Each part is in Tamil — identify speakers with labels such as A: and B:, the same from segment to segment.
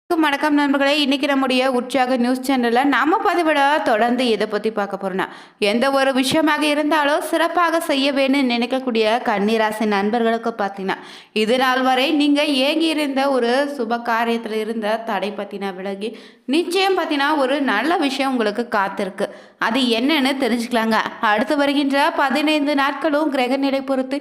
A: வணக்கம் நண்பர்களே. இன்னைக்கு நம்முடைய உற்சாக நியூஸ் சேனல்ல நாம பதிவிட தொடர்ந்து இதை பத்தி பார்க்க போறோம்னா, எந்த ஒரு விஷயமாக இருந்தாலும் சிறப்பாக செய்ய வேணும்னு நினைக்கக்கூடிய கன்னிராசி நண்பர்களுக்கு பார்த்தீங்கன்னா, இது நாள் வரை நீங்க ஏங்கி இருந்த ஒரு சுப காரியத்தில் இருந்த தடை பத்தினா விலகி நிச்சயம் பார்த்தீங்கன்னா ஒரு நல்ல விஷயம் உங்களுக்கு காத்திருக்கு. அது என்னன்னு தெரிஞ்சுக்கலாங்க. அடுத்து வருகின்ற 15 நாட்களும் கிரகநிலை பொறுத்து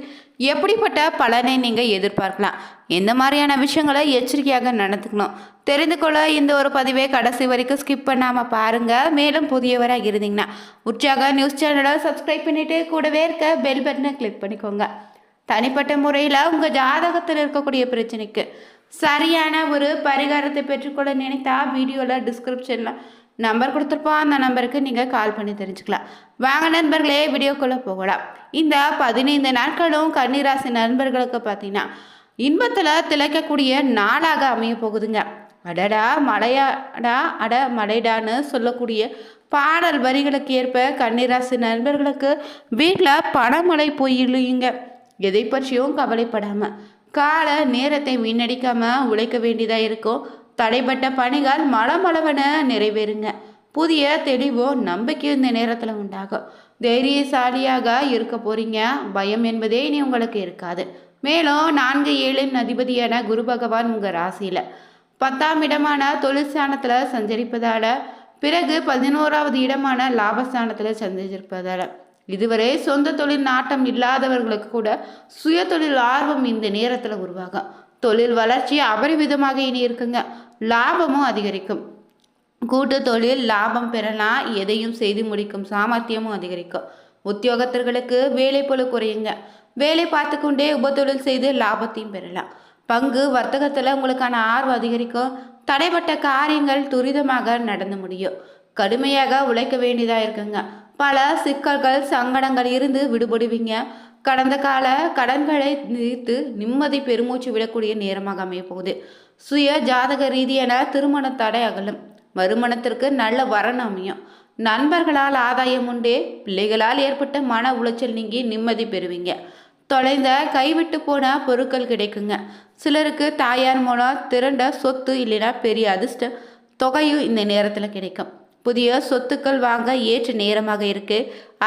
A: எப்படிப்பட்ட பலனை நீங்க எதிர்பார்க்கலாம், எந்த மாதிரியான விஷயங்களை எச்சரிக்கையாக நடந்துக்கணும் தெரிந்து கொள்ள இந்த ஒரு பதிவை கடைசி வரைக்கும் ஸ்கிப் பண்ணாமல் பாருங்கள். மேலும் புதியவராக இருந்தீங்கன்னா உற்சாக நியூஸ் சேனலை சப்ஸ்கிரைப் பண்ணிவிட்டு கூடவே இருக்க பெல் பட்டனை கிளிக் பண்ணிக்கோங்க. தனிப்பட்ட முறையில் உங்கள் ஜாதகத்தில் இருக்கக்கூடிய பிரச்சனைக்கு சரியான ஒரு பரிகாரத்தை பெற்றுக்கொள்ள நினைத்தா வீடியோவில் டிஸ்கிரிப்ஷனில் நம்பர் கொடுத்துருப்போம். அந்த நம்பருக்கு நீங்கள் கால் பண்ணி தெரிஞ்சுக்கலாம். வாங்க நண்பர்களே, வீடியோக்குள்ளே போகலாம். இந்த 15 நாட்களும் கன்னிராசி நண்பர்களுக்கு பார்த்தீங்கன்னா இன்பத்தில் திளைக்கக்கூடிய நாளாக அமைய போகுதுங்க. அடடா மலையாடா அட மலைடான்னு சொல்லக்கூடிய பாடல் வரிகளுக்கு ஏற்ப கன்னிராசி நண்பர்களுக்கு வீட்டில் பணமழை பொய்யில்லையுங்க. எதை பற்றியும் கவலைப்படாமல் கால நேரத்தை வீணடிக்காமல் உழைக்க வேண்டியதாக இருக்கும். தடைப்பட்ட பணிகள் மளமளவன நிறைவேறுங்க. புதிய தெளிவோ நம்பிக்கையும் இந்த நேரத்தில் உண்டாகும். தைரியசாலியாக இருக்க போறீங்க. பயம் என்பதே இனி உங்களுக்கு இருக்காது. மேலும் 4-7 அதிபதியான குரு பகவான் உங்கள் ராசியில் 10ஆம் இடமான தொழிற்ஸ்தானத்தில் சஞ்சரிப்பதால, பிறகு 11ஆவது இடமான லாபஸ்தானத்தில் சஞ்சரிப்பதால இதுவரை சொந்த தொழில் நாட்டம் இல்லாதவர்களுக்கு கூட சுய தொழில் ஆர்வம் இந்த நேரத்தில் உருவாகும். தொழில் வளர்ச்சி அபரிவிதமாக இனி இருக்குங்க. லாபமும் அதிகரிக்கும். கூட்டு தொழில் லாபம் பெறலாம். எதையும் செய்து முடிக்கும் சாமர்த்தியமும் அதிகரிக்கும். உத்தியோகத்தர்களுக்கு வேலை போல குறையுங்க. வேலை பார்த்து கொண்டே உபத்தொழில் செய்து லாபத்தையும் பெறலாம். பங்கு வர்த்தகத்தில் உங்களுக்கான ஆர்வம் அதிகரிக்கும். தடைப்பட்ட காரியங்கள் துரிதமாக நடந்து முடியும். கடுமையாக உழைக்க வேண்டியதாக இருக்குங்க. பல சிக்கல்கள் சங்கடங்கள் இருந்து விடுபடுவீங்க. கடந்த கால கடன்களை நிறுத்து நிம்மதி பெருமூச்சு விடக்கூடிய நேரமாக அமைய போகுது. சுய ஜாதக ரீதியான திருமண தடை அகலும். மறுமணத்திற்கு நல்ல வரன் அமையும். நண்பர்களால் ஆதாயம் உண்டு. பிள்ளைகளால் ஏற்பட்ட மன உளைச்சல் நீங்கி நிம்மதி பெறுவீங்க. தொலைந்த கைவிட்டு போன பொருட்கள் கிடைக்குங்க. சிலருக்கு தாயார் மூலம் திரண்ட சொத்து இல்லைன்னா பெரிய அதிர்ஷ்ட தொகையும் இந்த நேரத்தில் கிடைக்கும். புதிய சொத்துக்கள் வாங்க ஏற்ற நேரமாக இருக்கு.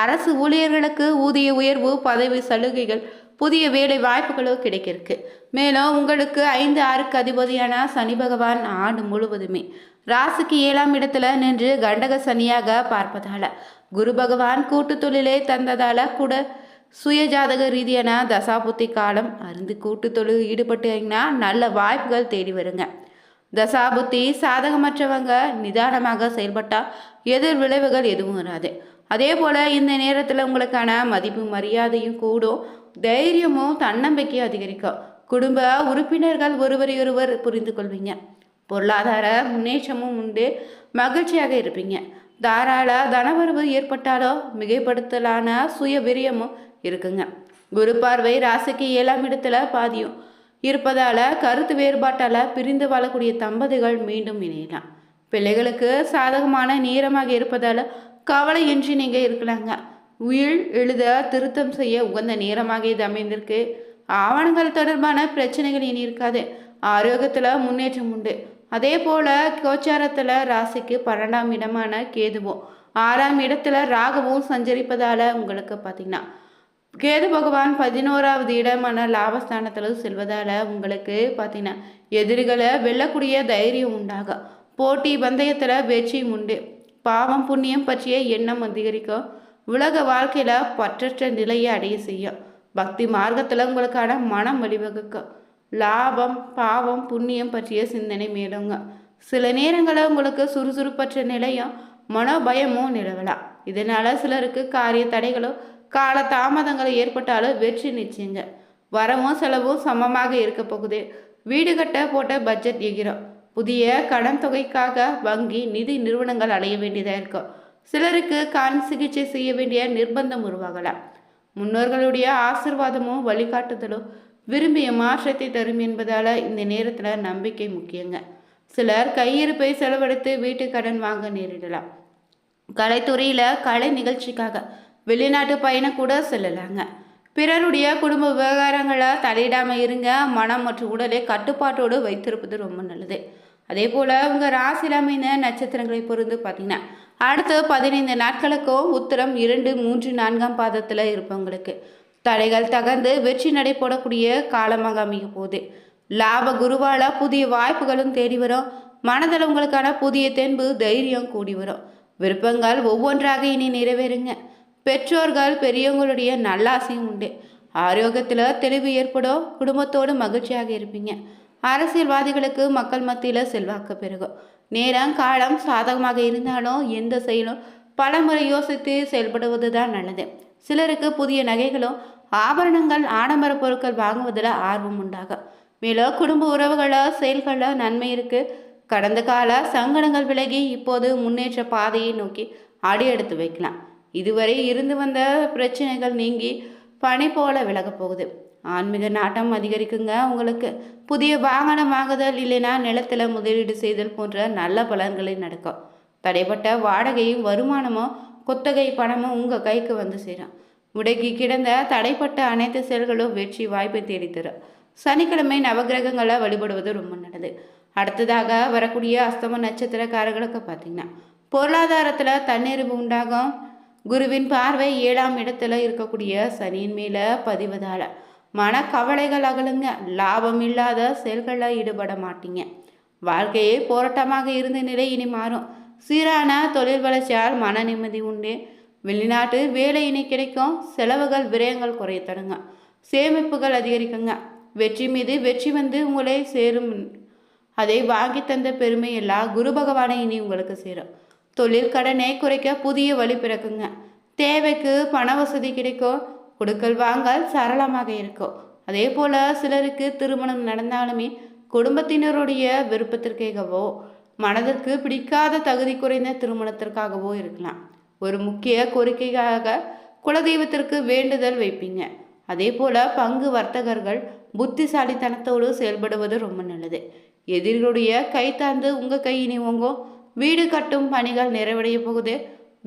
A: அரசு ஊழியர்களுக்கு ஊதிய உயர்வு, பதவி சலுகைகள், புதிய வேலை வாய்ப்புகளும் கிடைக்கிருக்கு. மேலும் உங்களுக்கு 5-6க்கு அதிபதியான சனி பகவான் ஆண்டு முழுவதுமே ராசிக்கு 7ஆம் இடத்துல நின்று கண்டக சனியாக பார்ப்பதால, குரு பகவான் கூட்டு தொழிலை தந்ததால கூட சுயஜாதக ரீதியான தசாபுத்தி காலம் அருந்து கூட்டு தொழில் ஈடுபட்டீங்கன்னா நல்ல வாய்ப்புகள் தேடி வருங்க. தசாபுத்தி சாதகமற்றவங்க நிதானமாக செயல்பட்டால் எதிர் விளைவுகள் எதுவும் வராது. அதே போல் இந்த நேரத்தில் உங்களுக்கான மதிப்பு மரியாதையும் கூடும். தைரியமும் தன்னம்பிக்கையும் அதிகரிக்கும். குடும்ப உறுப்பினர்கள் ஒருவரையொருவர் புரிந்து கொள்வீங்க. பொருளாதார முன்னேற்றமும் உண்டு. மகிழ்ச்சியாக இருப்பீங்க. தாராள தனவரவு ஏற்பட்டாலோ மிகைப்படுத்தலான சுய விரியமும் இருக்குங்க. குரு பார்வை ராசிக்கு 7ஆம் இடத்துல பாதியும் இருப்பதால கருத்து வேறுபாட்டால் பிரிந்து வாழக்கூடிய தம்பதிகள் மீண்டும் இணையலாம். பிள்ளைகளுக்கு சாதகமான நேரமாக இருப்பதால் கவலையின்றி நீங்கள் இருக்கலாங்க. உயிர் எழுத திருத்தம் செய்ய உகந்த நேரமாக இது அமைந்திருக்கு. ஆவணங்கள் தொடர்பான பிரச்சனைகள் இனி இருக்காது. ஆரோக்கியத்தில் முன்னேற்றம் உண்டு. அதே போல் கோச்சாரத்தில் ராசிக்கு 12ஆம் இடமான கேதுவும் 6ஆம் இடத்துல ராகுவும் சஞ்சரிப்பதால் உங்களுக்கு பார்த்திங்கன்னா கேது பகவான் 11ஆவது இடமான லாபஸ்தானத்தில் செல்வதால் உங்களுக்கு பார்த்தீங்கன்னா எதிரிகளை வெல்லக்கூடிய தைரியம் உண்டாகும். போட்டி பந்தயத்தில் வெற்றியும் உண்டு. பாவம் புண்ணியம் பற்றிய எண்ணம் அதிகரிக்கும். உலக வாழ்க்கையில் பற்றற்ற நிலையை அடைய செய்யும். பக்தி மார்க்கத்தில் உங்களுக்கான மனம் வழிவகுக்கும். லாபம் பாவம் புண்ணியம் பற்றிய சிந்தனை மேலுங்க. சில நேரங்களில் உங்களுக்கு சுறுசுறுப்பற்ற நிலையும் மனோபயமும் நிலவலாம். இதனால் சிலருக்கு காரிய தடைகளோ கால தாமதங்கள் ஏற்பட்டாலும் வெற்றி நிச்சயங்க. வரவும் செலவும் சமமாக இருக்க போகுது. வீடு கட்ட போட்ட பட்ஜெட் எகிரும். புதிய கடன் தொகைக்காக வங்கி நிதி நிறுவனங்கள் அடைய வேண்டியதாக இருக்கும். சிலருக்கு கண் சிகிச்சை செய்ய வேண்டிய நிர்பந்தம் உருவாகலாம். முன்னோர்களுடைய ஆசிர்வாதமும் வழிகாட்டுதலும் விரும்பிய மாற்றத்தை தரும் என்பதால் இந்த நேரத்தில் நம்பிக்கை முக்கியங்க. சிலர் கையிருப்பை செலவழித்து வீட்டு கடன் வாங்க நேரிடலாம். கலைத்துறையில் கலை நிகழ்ச்சிக்காக வெளிநாட்டு பயணம் கூட செல்லலாங்க. பிறருடைய குடும்ப விவகாரங்களை தலையிடாமல் இருங்க. மனம் மற்றும் உடலை கட்டுப்பாட்டோடு வைத்திருப்பது ரொம்ப நல்லது. அதே போல் உங்கள் ராசியில் அமைந்த நட்சத்திரங்களை பொறுத்து பார்த்தீங்கன்னா அடுத்து 15 நாட்களுக்கும் உத்திரம் 2, 3, 4ஆம் பாதத்தில் இருப்பவங்களுக்கு தடைகள் தகர்ந்து வெற்றி நடைபெறக்கூடிய காலமாக அமைய போகுது. லாப குருவால புதிய வாய்ப்புகளும் தேடி வரும். மனதில் உங்களுக்கான புதிய தென்பு தைரியம் கூடி வரும். விருப்பங்கள் ஒவ்வொன்றாக இனி நிறைவேறுங்க. பெற்றோர்கள் பெரியவங்களுடைய நல்லாசையும் உண்டு. ஆரோக்கியத்தில் தெளிவு ஏற்படும். குடும்பத்தோடு மகிழ்ச்சியாக இருப்பீங்க. அரசியல்வாதிகளுக்கு மக்கள் மத்தியில் செல்வாக்கு பெருகும். நேரம் காலம் சாதகமாக இருந்தாலும் எந்த செயலும் பலமுறை யோசித்து செயல்படுவது தான் நல்லது. சிலருக்கு புதிய நகைகளும் ஆபரணங்கள் ஆடம்பர பொருட்கள் வாங்குவதில் ஆர்வம் உண்டாகும். மேலும் குடும்ப உறவுகளில் செயல்களில் நன்மை இருக்கு. கடந்த கால சங்கடங்கள் விலகி இப்போது முன்னேற்ற பாதையை நோக்கி அடி எடுத்து வைக்கலாம். இதுவரை இருந்து வந்த பிரச்சனைகள் நீங்கி பனி போல விலக போகுது. ஆன்மீக நாட்டம் அதிகரிக்குங்க. உங்களுக்கு புதிய வாகனம் வாங்குதல் இல்லைன்னா நிலத்தில் முதலீடு செய்தல் போன்ற நல்ல பலன்களை நடக்கும். தடைப்பட்ட வாடகையும் வருமானமும் கொத்தகை பணமும் உங்கள் கைக்கு வந்து சேரும். முடக்கி கிடந்த தடைப்பட்ட அனைத்து செயல்களும் வெற்றி வாய்ப்பை தேடித்தரும். சனிக்கிழமை நவகிரகங்களை வழிபடுவது ரொம்ப நல்லது. அடுத்ததாக வரக்கூடிய அஸ்தம நட்சத்திரக்காரர்களுக்கு பார்த்தீங்கன்னா பொருளாதாரத்தில் தன்னிறைவு உண்டாகும். குருவின் பார்வை 7ஆம் இடத்துல இருக்கக்கூடிய சனியின் மேலே பதிவதால் மனக்கவலைகள் அகலுங்க. லாபம் இல்லாத செயல்களில் ஈடுபட மாட்டீங்க. வாழ்க்கையே போராட்டமாக இருந்த நிலை இனி மாறும். சீரான தொழில் வளர்ச்சியால் மன நிம்மதி உண்டு. வெளிநாட்டு வேலை இனி கிடைக்கும். செலவுகள் விரயங்கள் குறைய தொடங்க. சேமிப்புகள் அதிகரிக்குங்க. வெற்றி மீது வெற்றி வந்து உங்களை சேரும். அதை வாங்கி தந்த பெருமை எல்லாம் குரு பகவானை இனி உங்களுக்கு சேரும். தொழில் கடனை குறைக்க புதிய வழி பிறக்குங்க. தேவைக்கு பண வசதி கிடைக்கும். கொடுக்கல் வாங்கல் சரளமாக இருக்கும். அதே போல் சிலருக்கு திருமணம் நடந்தாலுமே குடும்பத்தினருடைய விருப்பத்திற்காகவோ மனதிற்கு பிடிக்காத தகுதி குறைந்த திருமணத்திற்காகவோ இருக்கலாம். ஒரு முக்கிய கோரிக்கையாக குலதெய்வத்திற்கு வேண்டுதல் வைப்பீங்க. அதே போல் பங்கு வர்த்தகர்கள் புத்திசாலித்தனத்தோடு செயல்படுவது ரொம்ப நல்லது. எதிரிகளுடைய கை தாழ்ந்து உங்கள் கை இனி ஓங்கும். வீடு கட்டும் பணிகள் நிறைவடைய போகுது.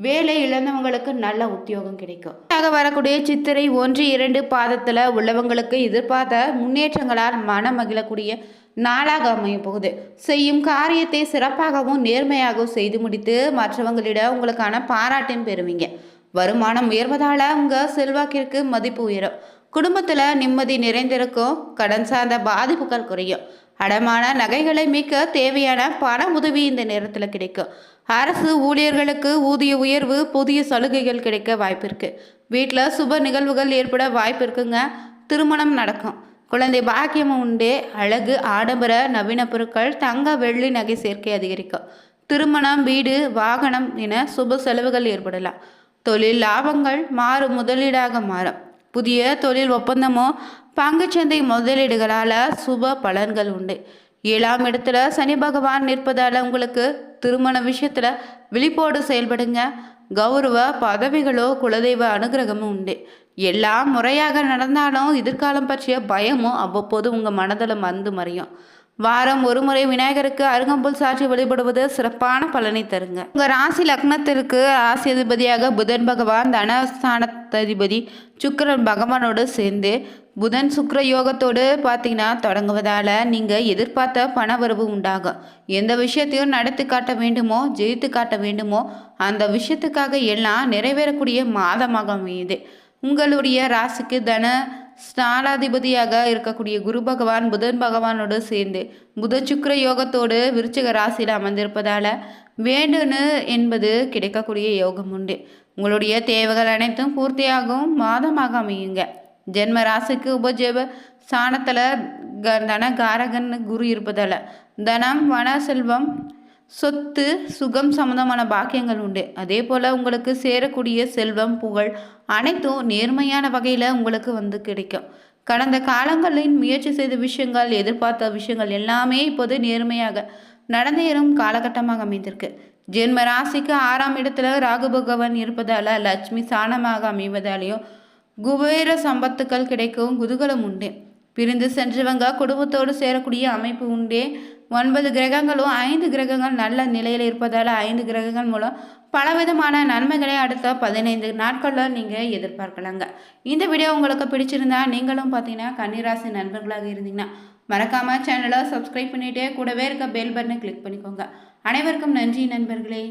A: வேலை இழந்தவங்களுக்கு நல்ல உத்தியோகம் கிடைக்கும். வரக்கூடிய சித்திரை 1, 2 பாதத்தில் உள்ளவங்களுக்கு எதிர்பார்த்த முன்னேற்றங்களால் மன மகிழக்கூடிய நாளாக அமைய போகுது. செய்யும் காரியத்தை சிறப்பாகவும் நேர்மையாகவும் செய்து முடித்து மற்றவங்களிடம் உங்களுக்கான பாராட்டையும் பெறுவீங்க. வருமானம் உயர்வதால் உங்கள் செல்வாக்கிற்கு மதிப்பு உயரும். குடும்பத்தில் நிம்மதி நிறைந்திருக்கும். கடன் சார்ந்த பாதிப்புகள் குறையும். அடமான நகைகளை மீட்க தேவையான பண உதவி இந்த நேரத்தில் கிடைக்கும். அரசு ஊழியர்களுக்கு ஊதிய உயர்வு, புதிய சலுகைகள் கிடைக்க வாய்ப்பு இருக்கு. வீட்டில் சுப நிகழ்வுகள் ஏற்பட வாய்ப்பு இருக்குங்க. திருமணம் நடக்கும். குழந்தை பாக்கியமும் உண்டு. அழகு, ஆடம்பர நவீன பொருட்கள், தங்க வெள்ளி நகை சேர்க்கை அதிகரிக்கும். திருமணம், வீடு, வாகனம் என சுப செலவுகள் ஏற்படலாம். தொழில் லாபங்கள் மாறும் முதலீடாக மாறும். புதிய தொழில் ஒப்பந்தமோ பங்குச்சந்தை முதலீடுகளால் சுப பலன்கள் உண்டு. 7ஆம் இடத்துல சனி பகவான் நிற்பதால் உங்களுக்கு திருமண விஷயத்தில் விழிப்போடு செயல்படுங்க. கௌரவ பதவிகளோ குலதெய்வ அனுகிரகமும் உண்டு. எல்லாம் முறையாக நடந்தாலும் எதிர்காலம் பற்றிய பயமும் அவ்வப்போது உங்கள் மனதில் வந்து மறையும். வாரம் ஒரு முறை விநாயகருக்கு அருகம்புல் சாற்றி வழிபடுவது சிறப்பான பலனை தருங்க. உங்கள் ராசி லக்னத்திற்கு ராசி அதிபதியாக புதன் பகவான், தனஸ்தானதிபதி சுக்கிரன் பகவானோடு சேர்ந்து புதன் சுக்கிர யோகத்தோடு பார்த்தீங்கன்னா தொடங்குவதால் நீங்கள் எதிர்பார்த்த பணவரவு உண்டாகும். எந்த விஷயத்தையும் நடத்தி காட்ட வேண்டுமோ, ஜெயித்து காட்ட வேண்டுமோ அந்த விஷயத்துக்காக எல்லாம் நிறைவேறக்கூடிய மாதமாக அமையுது. உங்களுடைய ராசிக்கு தன ஸ்தானாதிபதியாக இருக்கக்கூடிய குரு பகவான் புதன் பகவானோடு சேர்ந்து புத சுக்கிர யோகத்தோடு விருச்சிக ராசியில் அமர்ந்திருப்பதால் வேண்டுன்னு என்பது கிடைக்கக்கூடிய யோகம் உண்டு. உங்களுடைய தேவைகள் அனைத்தும் பூர்த்தியாகும் மாதமாக அமையுங்க. ஜென்ம ராசிக்கு உபஜெப ஸ்தானத்தில் தன காரகன் குரு இருப்பதால் தனம், வன செல்வம், சொத்து, சுகம் சம்பந்தமான பாக்கியங்கள் உண்டு. அதே போல் உங்களுக்கு சேரக்கூடிய செல்வம், புகழ் அனைத்தும் நேர்மையான வகையில் உங்களுக்கு வந்து கிடைக்கும். கடந்த காலங்களில் முயற்சி செய்த விஷயங்கள், எதிர்பார்த்த விஷயங்கள் எல்லாமே இப்போது நேர்மையாக நடந்தேறும் காலகட்டமாக அமைந்திருக்கு. ஜென்ம ராசிக்கு 6ஆம் இடத்துல ராகு பகவான் இருப்பதால் லட்சுமி சாணமாக அமைவதாலேயும் குபேர சம்பத்துக்கள் கிடைக்கும் குதூகலம் உண்டு. பிரிந்து சென்றவங்க குடும்பத்தோடு சேரக்கூடிய அமைப்பு உண்டு. 9 கிரகங்களும் 5 கிரகங்கள் நல்ல நிலையில் இருப்பதால் 5 கிரகங்கள் மூலம் பலவிதமான நன்மைகளை அடுத்த 15 நாட்களில் நீங்கள் எதிர்பார்க்கலாங்க. இந்த வீடியோ உங்களுக்கு பிடிச்சிருந்தா நீங்களும் பார்த்தீங்கன்னா கன்னிராசி நண்பர்களாக இருந்தீங்கன்னா மறக்காமல் சேனலை சப்ஸ்கிரைப் பண்ணிவிட்டு கூடவே இருக்க பெல் பட்டனை கிளிக் பண்ணிக்கோங்க. அனைவருக்கும் நன்றி நண்பர்களே.